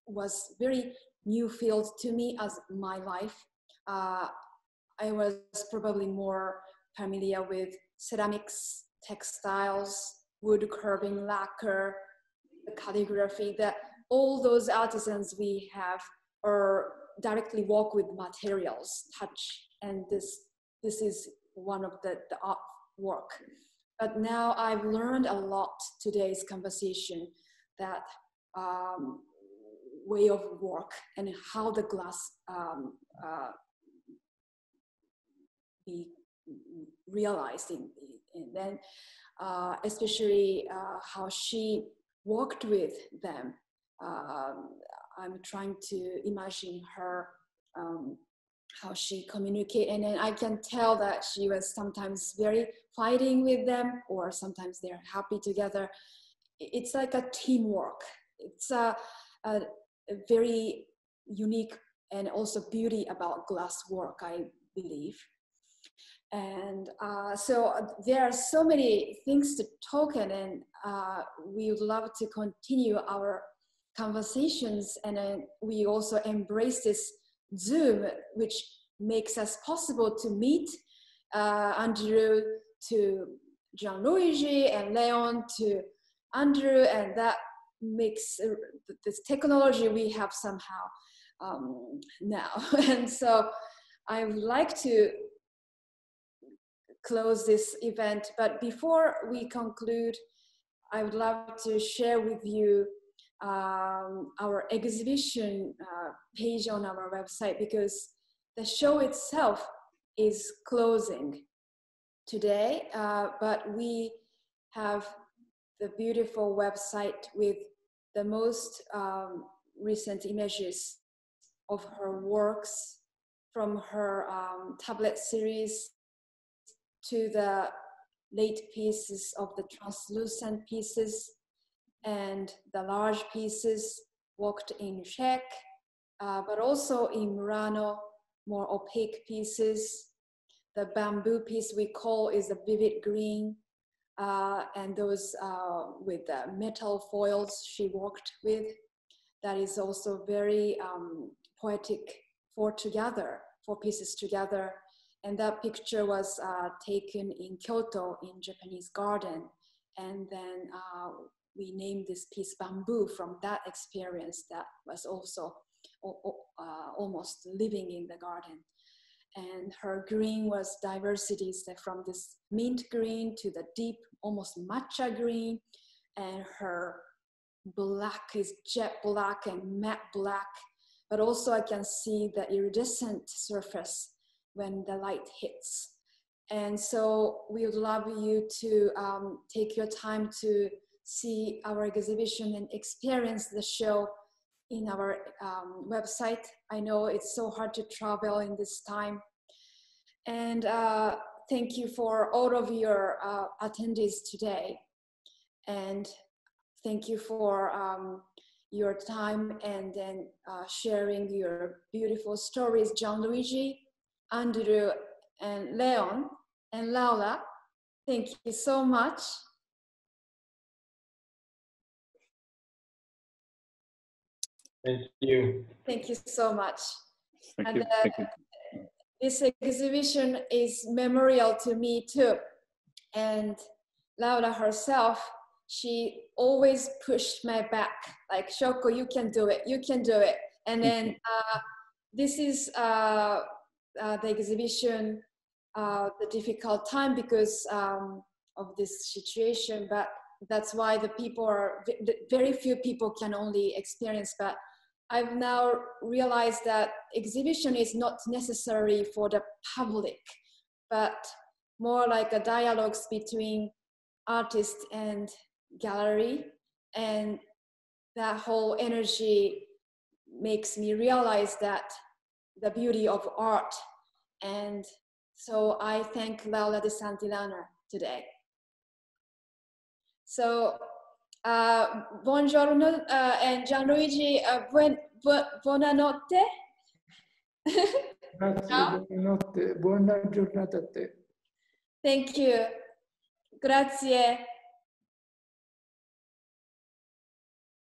was very new field to me as my life. I was probably more familiar with ceramics, textiles, wood carving, lacquer, the calligraphy, that all those artisans we have are directly work with materials, touch, and this is one of the art work. But now I've learned a lot today's conversation, that way of work and how the glass be realized and then especially how she worked with them. I'm trying to imagine her how she communicated, and then I can tell that she was sometimes very fighting with them, or sometimes they're happy together. It's like a teamwork. It's a very unique and also beauty about glass work, I believe. And so there are so many things to talk, and we would love to continue our conversations. And we also embrace this Zoom, which makes us possible to meet Andrew, to Gianluigi, and Leon, to Andrew, and that makes this technology we have somehow now. And so I would like to close this event, but before we conclude, I would love to share with you our exhibition page on our website, because the show itself is closing today, but we have the beautiful website with the most recent images of her works, from her tablet series to the late pieces of the translucent pieces and the large pieces worked in Czech, but also in Murano, more opaque pieces. The bamboo piece we call is a vivid green, and those with the metal foils she worked with. That is also very poetic, four pieces together. And that picture was taken in Kyoto in Japanese garden. And then we named this piece Bamboo from that experience that was also almost living in the garden. And her green was diversities, from this mint green to the deep, almost matcha green. And her black is jet black and matte black. But also I can see the iridescent surface when the light hits. And so we would love you to take your time to see our exhibition and experience the show in our website. I know it's so hard to travel in this time. And thank you for all of your attendees today. And thank you for your time and then sharing your beautiful stories, Gianluigi, Andrew, and Leon, and Laura. Thank you so much. Thank you. Thank you so much. Thank and you. Thank you. This exhibition is memorial to me too. And Laura herself, she always pushed my back, like, Shoko, you can do it, you can do it. And then this is the exhibition, the difficult time because of this situation, but that's why the people are, very few people can only experience. But I've now realized that exhibition is not necessary for the public, but more like a dialogues between artist and gallery. And that whole energy makes me realize that the beauty of art. And so I thank Laura de Santillana today. So buongiorno, and Gianluigi, buonanotte. Grazie, buonanotte, buona giornata a te. Thank you. Grazie.